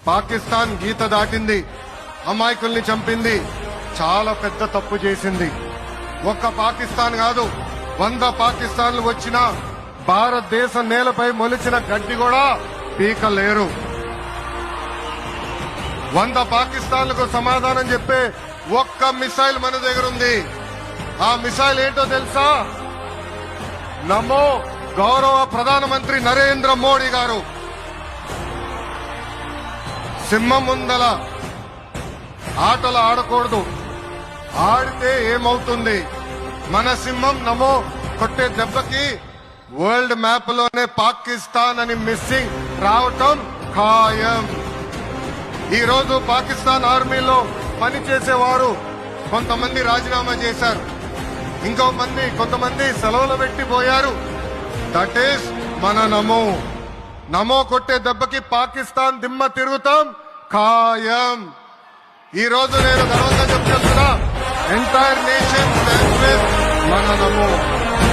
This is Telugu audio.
పాకిస్తాన్ గీత దాటింది, అమాయకుల్ని చంపింది, చాలా పెద్ద తప్పు చేసింది. ఒక్క పాకిస్తాన్ కాదు, 100 పాకిస్తాన్లు వచ్చినా భారతదేశం నేలపై మొలిచిన గడ్డి కూడా పీకలేరు. 100 పాకిస్తాన్లకు సమాధానం చెప్పే ఒక్క మిసైల్ మన దగ్గర ఉంది. ఆ మిసైల్ ఏంటో తెలుసా? నమో గౌరవ ప్రధానమంత్రి నరేంద్ర మోడీ గారు. సింహం ముందల ఆటలు ఆడకూడదు, ఆడితే ఏమవుతుంది? మన సింహం నమో కొట్టే దెబ్బకి వరల్డ్ మ్యాప్ లోనే పాకిస్తాన్ అని మిస్సింగ్ రావటం ఖాయం. ఈ రోజు పాకిస్తాన్ ఆర్మీలో పనిచేసేవారు కొంతమంది రాజీనామా చేశారు, కొంతమంది సెలవులు పెట్టిపోయారు. దట్ ఈస్ మన నమో. నమో కొట్టే దెబ్బకి పాకిస్తాన్ దిమ్మ తిరుగుతాం ఖాయం. ఈ రోజు నేను గర్వంగా చెప్తున్నా, ఎంటైర్ నేషన్ మన నమో.